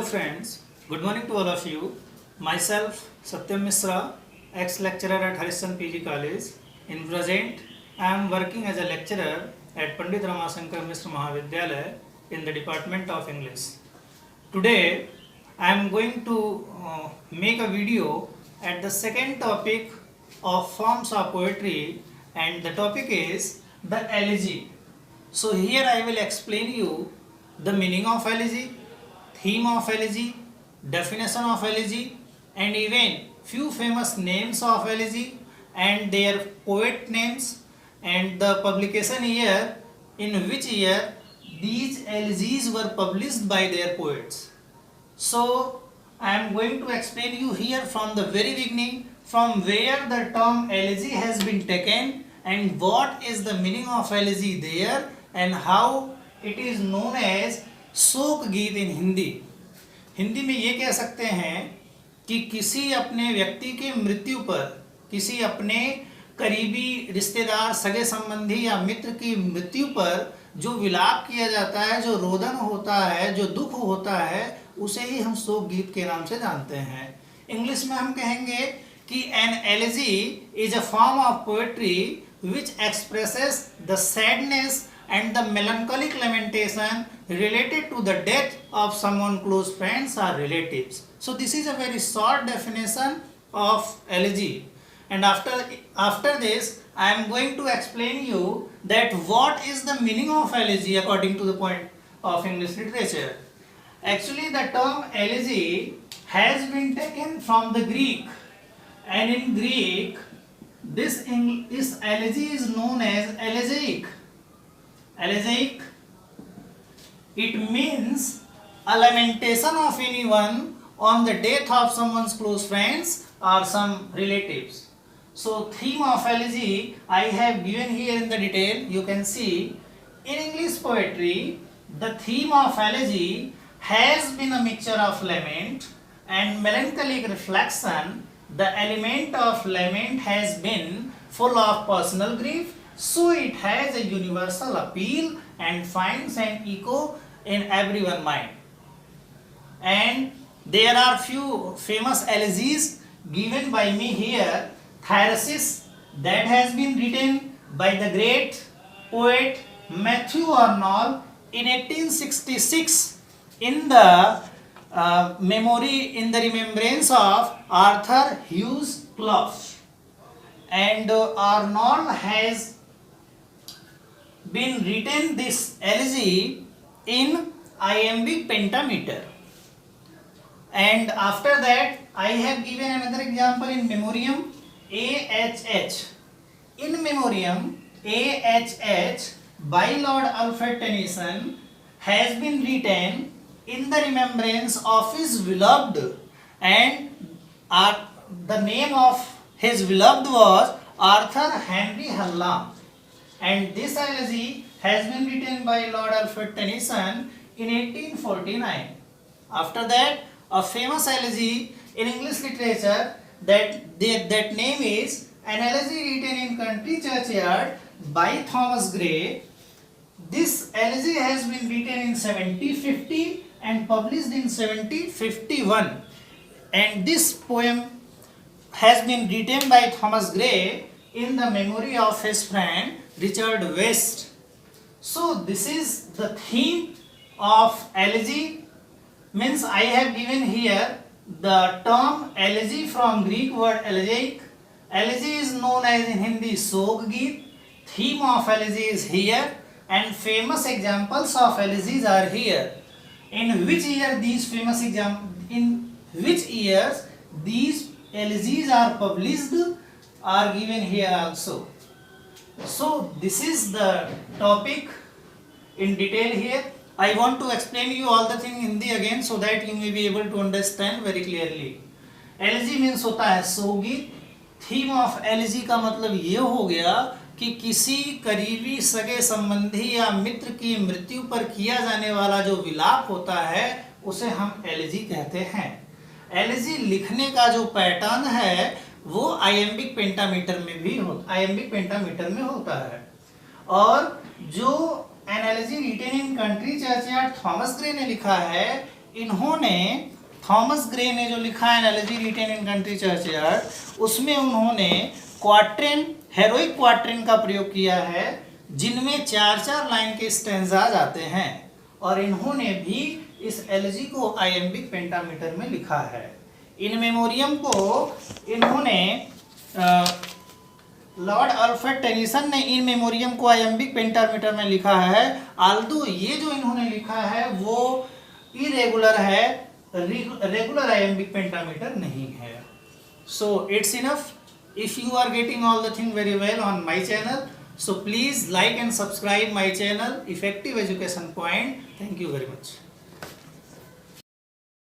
friends, good morning to all of you. Myself Satyam Misra, ex-lecturer at Harrison PG College. In present, I am working as a lecturer at Pandit Ramashankar Misra Mahavidyalaya in the Department of English. Today, I am going to make a video at the second topic of forms of poetry, and the topic is the elegy. So here I will explain you the meaning of elegy, theme of elegy, definition of elegy, and even few famous names of elegy and their poet names and the publication year in which year these elegies were published by their poets. So I am going to explain you here from the very beginning from where the term elegy has been taken and what is the meaning of elegy there and how it is known as शोक गीत इन हिंदी में ये कह सकते हैं कि किसी अपने व्यक्ति के मृत्यु पर, किसी अपने करीबी रिश्तेदार, सगे संबंधी या मित्र की मृत्यु पर जो विलाप किया जाता है, जो रोदन होता है, जो दुख होता है, उसे ही हम शोक गीत के नाम से जानते हैं. इंग्लिश में हम कहेंगे कि an elegy is a form of poetry which expresses the sadness and the melancholic lamentation related to the death of someone close friends or relatives. So this is a very short definition of elegy, and after this I am going to explain you that what is the meaning of elegy according to the point of English literature. Actually the term elegy has been taken from the Greek, and in Greek this elegy is known as elegiac. Elegiac, it means a lamentation of anyone on the death of someone's close friends or some relatives. So theme of elegy I have given here in the detail. You can see in English poetry the theme of elegy has been a mixture of lament and melancholic reflection. The element of lament has been full of personal grief, so it has a universal appeal and finds an echo in everyone's mind. And there are few famous elegies given by me here. Thyrsis, that has been written by the great poet Matthew Arnold in 1866 in the remembrance of Arthur Hughes Clough. And Arnold has been written this elegy in iambic pentameter. And after that I have given another example in memoriam AHH. In memoriam AHH by Lord Alfred Tennyson has been written in the remembrance of his beloved, and the name of his beloved was Arthur Henry Hallam. And this elegy has been written by Lord Alfred Tennyson in 1849. After that, a famous elegy in English literature that name is an elegy written in country churchyard by Thomas Gray. This elegy has been written in 1750 and published in 1751. And this poem has been written by Thomas Gray in the memory of his friend Richard West. So this is the theme of elegy. Means I have given here the term elegy from Greek word elegiac. Elegy is known as in Hindi शोक गीत. Theme of elegy is here, and famous examples of elegies are here. In which year these these elegies are published are given here also. So this is the topic in detail here. I want to explain you all the thing in Hindi again so that you may be able to understand very clearly. Elegy means होता है शोक गीत. Theme of elegy का मतलब ये हो गया कि किसी करीबी सगे संबंधी या मित्र की मृत्यु पर किया जाने वाला जो विलाप होता है उसे हम एलेजी कहते हैं. एलेजी लिखने का जो पैटर्न है वो आइएम्बिक पेंटामीटर में होता है. और जो analogy written in country churchyard Thomas Gray ने लिखा है इन्होंने थॉमस ग्रे ने जो लिखा है analogy written in country churchyard, उसमें उन्होंने क्वाट्रेन, हेरोइक क्वाट्रेन का प्रयोग किया है, जिनमें 4-4 लाइन के स्टैंजाज आते हैं, और इन्होंने भी इस एलजी को आइएम्बिक पेंटामीटर में लिखा है। इन मेमोरियम को इन्होंने लॉर्ड अल्फ्रेड टेनिसन ने इन मेमोरियम को आइएम्बिक पेंटामीटर में लिखा है, आल्दो ये जो इन्होंने लिखा है वो इरेगुलर है, रेगुलर आइएम्बिक पेंटामीटर नहीं है। So it's enough. If you are getting all the thing very well on my channel, so please like and subscribe my channel Effective Education Point. Thank you very much.